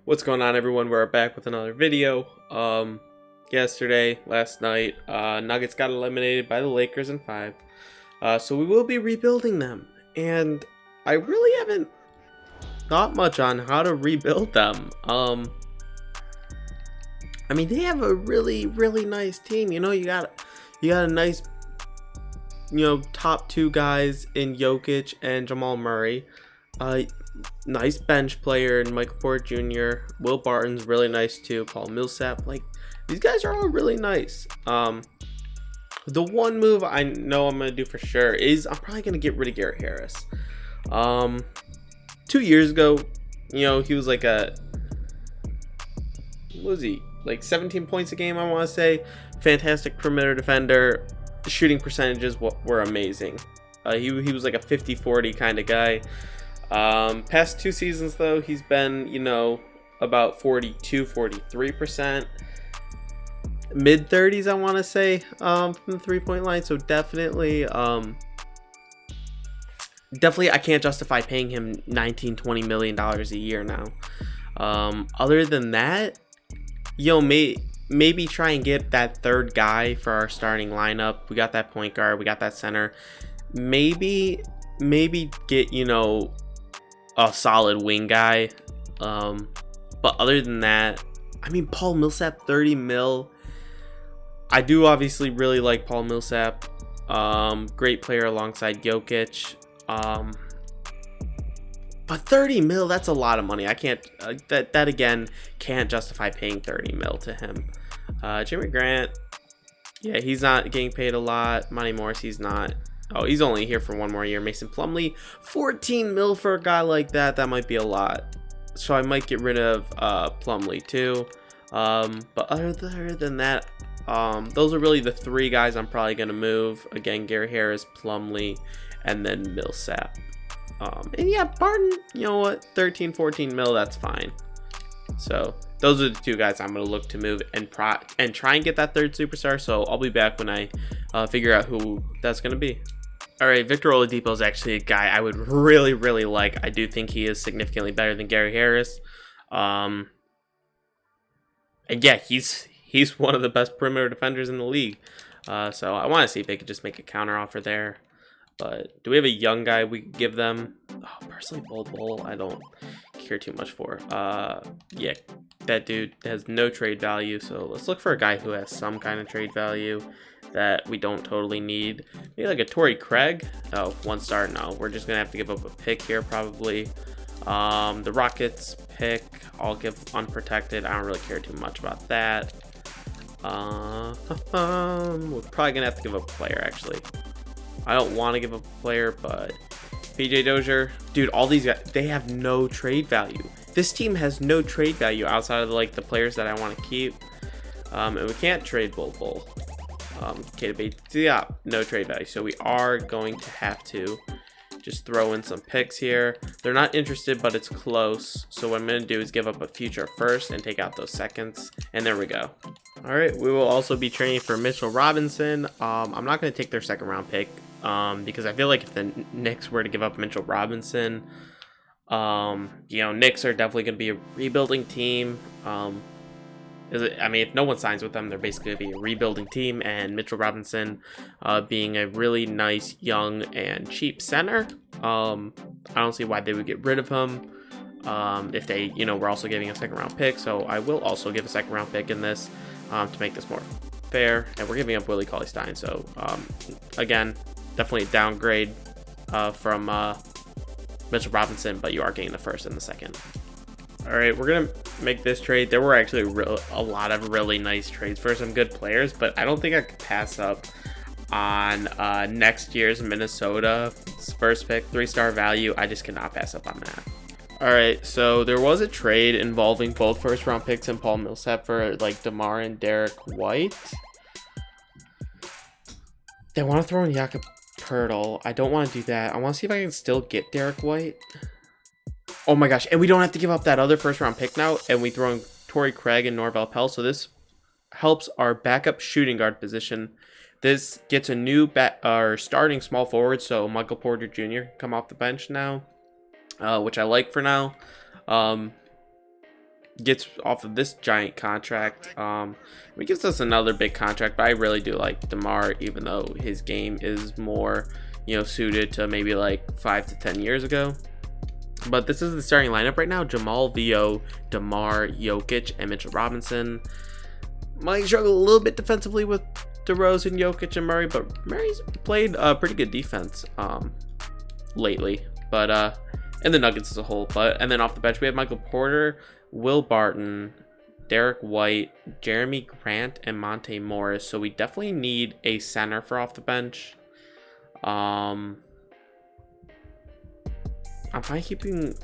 What's going on, everyone? We're back with another video. Last night, Nuggets got eliminated by the Lakers in 5. So we will be rebuilding them. And I really haven't thought much on how to rebuild them. I mean, they have a really nice team. You know, you got a nice, top two guys in Jokic and Jamal Murray. Nice bench player in Michael Porter Jr. Will Barton's really nice too. Paul Millsap, like, these guys are all really nice. The one move I know I'm gonna do for sure is I'm probably gonna get rid of Garrett Harris. 2 years ago, he was like what was he, like 17 points a game, I want to say. Fantastic perimeter defender. The shooting percentages were amazing. He was like a 50-40 kind of guy. Past 2 seasons though, he's been, about 42-43%, mid 30s, I want to say, from the 3-point line. So definitely I can't justify paying him $19-20 million a year now. Other than that, maybe try and get that third guy for our starting lineup. We got that point guard, we got that center. Maybe get, a solid wing guy. But other than that, I mean, Paul Millsap, 30 mil. I do obviously really like Paul Millsap. Great player alongside Jokic. But 30 mil, that's a lot of money. I can't, that again, can't justify paying 30 mil to him. Jimmy Grant, yeah, he's not getting paid a lot. Monty Morris, he's not. Oh, he's only here for 1 more year. Mason Plumlee, 14 mil for a guy like that. That might be a lot. So I might get rid of Plumlee too. But other than that, those are really the 3 guys I'm probably going to move. Again, Gary Harris, Plumlee, and then Millsap. And yeah, Barton, you know what? 13-14 mil, that's fine. So those are the 2 guys I'm going to look to move and try and get that 3rd superstar. So I'll be back when I figure out who that's going to be. All right, Victor Oladipo is actually a guy I would really like. I do think he is significantly better than Gary Harris. And yeah, he's one of the best perimeter defenders in the league. So I want to see if they could just make a counter offer there. But do we have a young guy we could give them? Oh, personally, Bol I don't care too much for. Yeah, that dude has no trade value. So let's look for a guy who has some kind of trade value that we don't totally need. Maybe like a Torrey Craig. Oh, 1 star. No, we're just gonna have to give up a pick here probably. The Rockets pick, I'll give unprotected. I don't really care too much about that. We're probably gonna have to give up a player actually. I don't want to give up a player, but PJ Dozier, dude, all these guys, they have no trade value. This team has no trade value outside of like the players that I want to keep. And we can't trade Bol. Yeah, no trade value. So we are going to have to just throw in some picks here. They're not interested, but it's close. So what I'm going to do is give up a future first and take out those seconds. And there we go. All right, we will also be trading for Mitchell Robinson. I'm not going to take their 2nd round pick because I feel like if the Knicks were to give up Mitchell Robinson, Knicks are definitely going to be a rebuilding team. If no one signs with them, they're basically going to be a rebuilding team, and Mitchell Robinson being a really nice, young, and cheap center, I don't see why they would get rid of him if they, we're also getting a 2nd round pick. So I will also give a 2nd round pick in this to make this more fair, and we're giving up Willie Cauley-Stein. So again, definitely a downgrade from Mitchell Robinson, but you are getting the 1st and the 2nd. All right, we're going to make this trade. There were actually a lot of really nice trades for some good players, but I don't think I could pass up on next year's Minnesota 1st pick, 3-star value. I just cannot pass up on that. All right, so there was a trade involving both 1st round picks and Paul Millsap for like DeMar and Derek White. They want to throw in Jakob Poeltl. I don't want to do that. I want to see if I can still get Derek White. Oh my gosh, and we don't have to give up that other 1st round pick now, and we throw in Torrey Craig and Norvel Pelle, so this helps our backup shooting guard position. This gets a new starting small forward, so Michael Porter Jr. come off the bench now, which I like for now. gets off of this giant contract. It gives us another big contract, but I really do like DeMar, even though his game is more, suited to maybe like 5 to 10 years ago. But this is the starting lineup right now: Jamal, Vo, DeMar, Jokic, and Mitchell Robinson. Might struggle a little bit defensively with DeRozan, Jokic, and Murray, but Murray's played pretty good defense lately. But and the Nuggets as a whole. And then off the bench we have Michael Porter, Will Barton, Derek White, Jeremy Grant, and Monte Morris. So we definitely need a center for off the bench. I'm fine keeping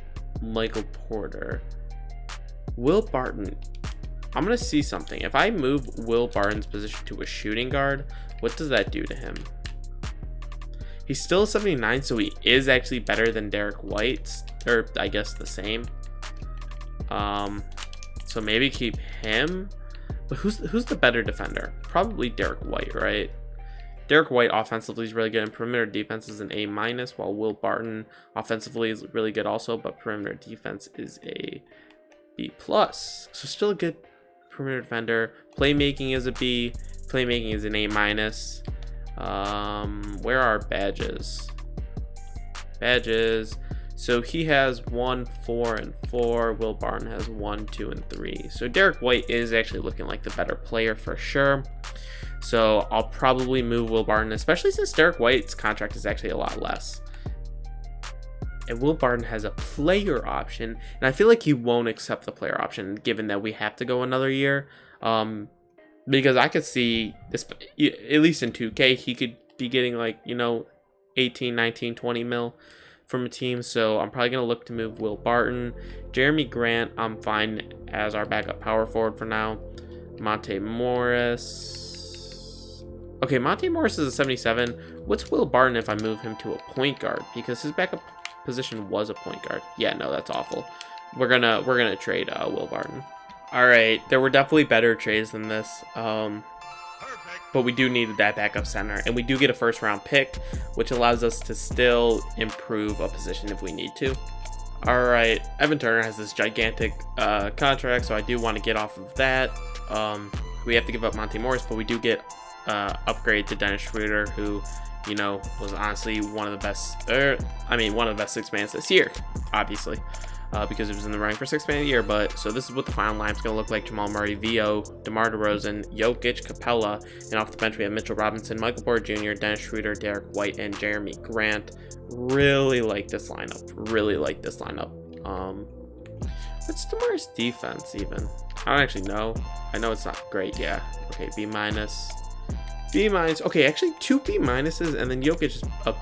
Michael Porter. Will Barton, I'm going to see something. If I move Will Barton's position to a shooting guard, what does that do to him? He's still 79, so he is actually better than Derek White, or I guess the same. So maybe keep him. But who's the better defender? Probably Derek White, right? Derek White offensively is really good, and perimeter defense is an A-, while Will Barton offensively is really good also, but perimeter defense is a B+. So still a good perimeter defender. Playmaking is a B. Playmaking is an A-. Where are badges? Badges. So he has 1, 4, and 4. Will Barton has 1, 2, and 3. So Derek White is actually looking like the better player for sure. So I'll probably move Will Barton, especially since Derek White's contract is actually a lot less. And Will Barton has a player option, and I feel like he won't accept the player option given that we have to go another year. Because I could see this, at least in 2K, he could be getting like, 18, 19, 20 mil from a team. So I'm probably going to look to move Will Barton. Jeremy Grant, I'm fine as our backup power forward for now. Monte Morris. Okay, Monte Morris is a 77. What's Will Barton if I move him to a point guard? Because his backup position was a point guard. Yeah, no, that's awful. We're gonna trade Will Barton. All right, there were definitely better trades than this, but we do need that backup center, and we do get a first-round pick, which allows us to still improve a position if we need to. All right, Evan Turner has this gigantic contract, so I do want to get off of that. We have to give up Monte Morris, but we do get upgrade to Dennis Schroeder, who, was honestly one of the best, one of the best six-mans this year, obviously. Because it was in the running for sixth man of the year. But so this is what the final lineup's going to look like: Jamal Murray, Vo, DeMar DeRozan, Jokic, Capella, and off the bench we have Mitchell Robinson, Michael Porter Jr., Dennis Schroeder, Derek White, and Jeremy Grant. Really like this lineup. What's DeMar's defense even? I don't actually know. I know it's not great. Yeah. Okay, B-. Okay, actually 2 B-, and then Jokic is a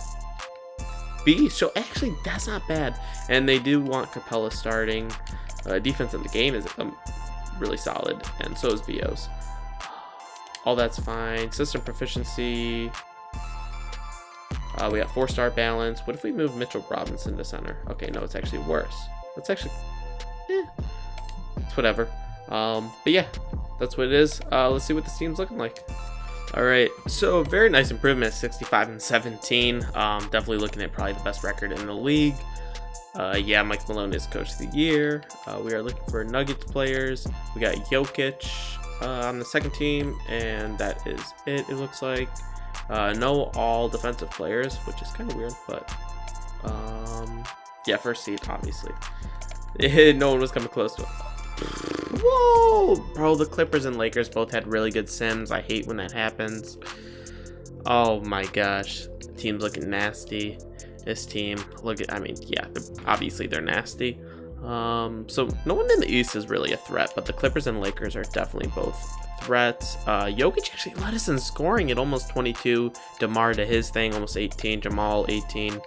B, so actually that's not bad. And they do want Capella starting. Defense in the game is really solid, and so is Vo's. All that's fine. System proficiency. We got 4-star balance. What if we move Mitchell Robinson to center? Okay, no, it's actually worse. It's actually, it's whatever. But yeah, that's what it is. Let's see what this team's looking like. All right, so very nice improvement, 65-17. Definitely looking at probably the best record in the league. Yeah, Mike Malone is coach of the year. We are looking for Nuggets players. We got Jokic on the second team, and that is it. It looks like no all defensive players, which is kind of weird, but yeah, first seed obviously. No one was coming close to it. Whoa, bro, the Clippers and Lakers both had really good sims. I hate when that happens. Oh my gosh, the team's looking nasty. This team, yeah, obviously they're nasty. So no one in the East is really a threat, but the Clippers and Lakers are definitely both threats. Jokic actually led us in scoring at almost 22. DeMar to his thing, almost 18. Jamal 18.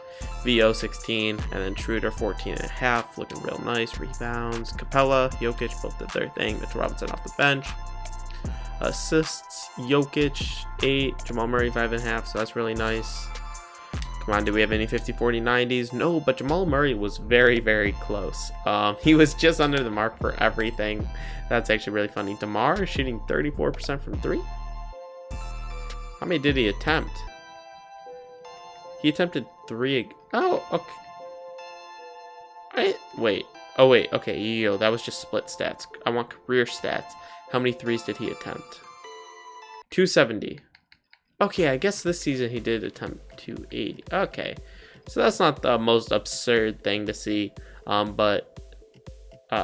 Vo 16, and then Schroeder 14.5, looking real nice. Rebounds, Capella, Jokic both did their thing. Mitchell Robinson off the bench. Assists, Jokic 8, Jamal Murray 5.5, so that's really nice. Come on, do we have any 50, 40, 90s? No, but Jamal Murray was very, very close. He was just under the mark for everything. That's actually really funny. DeMar is shooting 34% from 3. How many did he attempt? He attempted 3. Oh, okay. Wait. Oh, wait. Okay, yo, that was just split stats. I want career stats. How many threes did he attempt? 270. Okay, I guess this season he did attempt 280. Okay, so that's not the most absurd thing to see. But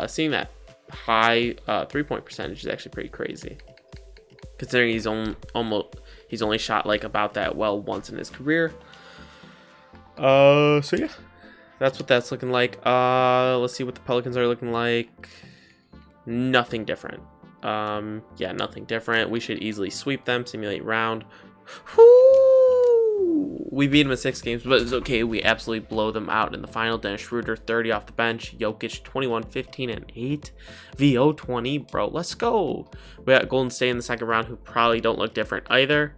seeing that high 3-point percentage is actually pretty crazy, considering he's only shot like about that well once in his career. So yeah, that's what that's looking like. Let's see what the Pelicans are looking like. Nothing different. Yeah, nothing different. We should easily sweep them. Simulate round. Whoo! We beat them in 6 games, but it's okay. We absolutely blow them out in the final. Dennis Schroeder, 30 off the bench. Jokic, 21, 15, and 8. VO, 20. Bro, let's go. We got Golden State in the second round, who probably don't look different either.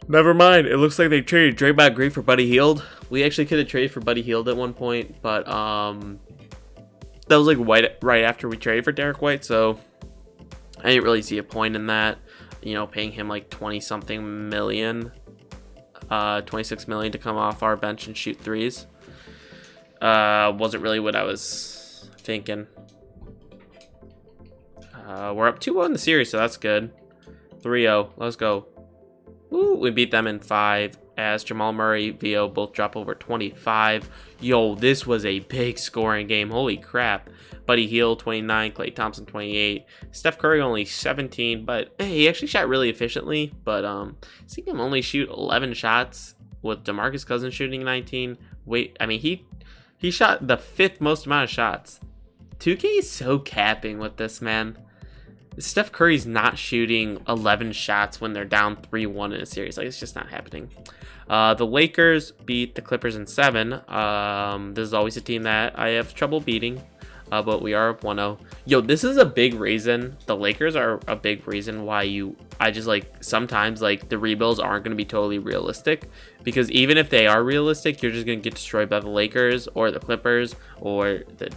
Never mind. It looks like they traded Draymond Green for Buddy Hield. We actually could have traded for Buddy Hield at one point, but that was like right after we traded for Derek White, so I didn't really see a point in that. You know, paying him like 20-something million, 26 million to come off our bench and shoot threes. Wasn't really what I was thinking. We're up 2-0 in the series, so that's good. 3-0. Let's go. Woo, we beat them in 5 as Jamal Murray, VO both drop over 25. Yo, this was a big scoring game. Holy crap. Buddy Hield, 29. Klay Thompson, 28. Steph Curry, only 17. But hey, he actually shot really efficiently. But seeing him only shoot 11 shots with DeMarcus Cousins shooting 19. Wait, I mean, he shot the 5th most amount of shots. 2K is so capping with this, man. Steph Curry's not shooting 11 shots when they're down 3-1 in a series. Like, it's just not happening. The Lakers beat the Clippers in 7. This is always a team that I have trouble beating, but we are up 1-0. Yo, this is a big reason. The Lakers are a big reason why I just like sometimes like the rebuilds aren't going to be totally realistic, because even if they are realistic, you're just going to get destroyed by the Lakers or the Clippers or the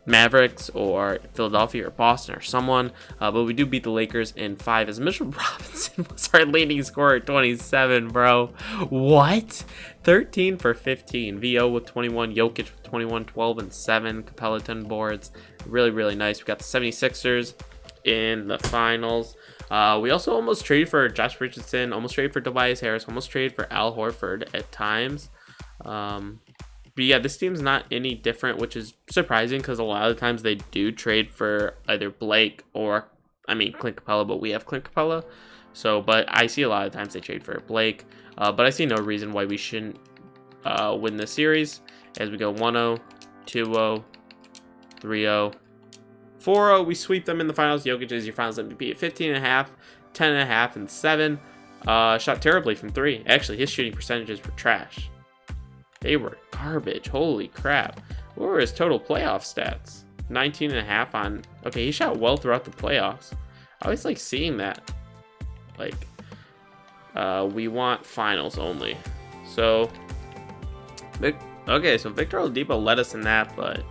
Mavericks or Philadelphia or Boston or someone, but we do beat the Lakers in 5 as Mitchell Robinson was our leading scorer at 27, bro. What? 13 for 15. VO with 21, Jokic with 21, 12 and 7. Capella 10 boards. Really, really nice. We got the 76ers in the finals. We also almost traded for Josh Richardson, almost traded for Tobias Harris, almost traded for Al Horford at times. But yeah, this team's not any different, which is surprising because a lot of the times they do trade for either Blake or, I mean, Clint Capella, but we have Clint Capella. So, but I see a lot of times they trade for Blake. But I see no reason why we shouldn't win this series as we go 1-0, 2-0, 3-0, 4-0. We sweep them in the finals. Jokic is your finals MVP at 15.5, 10.5, and 7. Shot terribly from 3. Actually, his shooting percentages were trash. They were garbage. Holy crap. What were his total playoff stats? 19.5 on... Okay, he shot well throughout the playoffs. I always like seeing that. Like, we want finals only. So, okay, so Victor Oladipo led us in that, but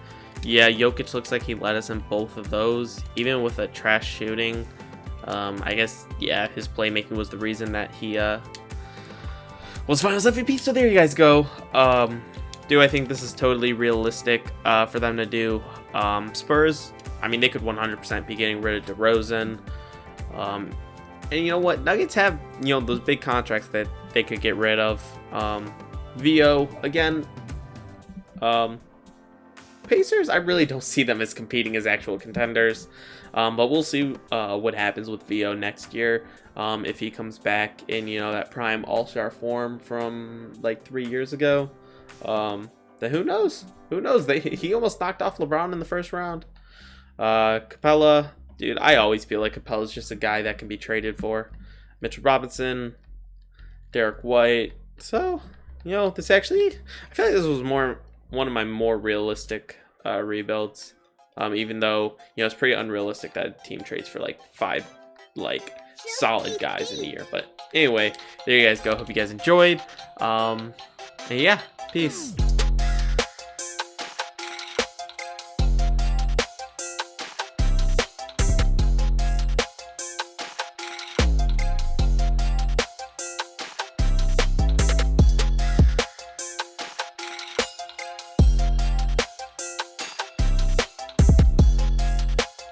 yeah, Jokic looks like he led us in both of those, even with a trash shooting. I guess, yeah, his playmaking was the reason that he was finals MVP. So there you guys go. Do I think this is totally realistic for them to do? Spurs, I mean, they could 100% be getting rid of DeRozan. And you know what? Nuggets have, you know, those big contracts that they could get rid of. VO, again. Pacers, I really don't see them as competing as actual contenders. But we'll see what happens with VO next year. If he comes back in, you know, that prime all-star form from like 3 years ago. Then who knows? Who knows? He almost knocked off LeBron in the first round. Capella, dude, I always feel like Capella's just a guy that can be traded for. Mitchell Robinson, Derek White. So, you know, this actually, I feel like this was one of my more realistic rebuilds. Even though, you know, it's pretty unrealistic that a team trades for like 5 solid guys in a year. But anyway, there you guys go. Hope you guys enjoyed. And yeah, peace.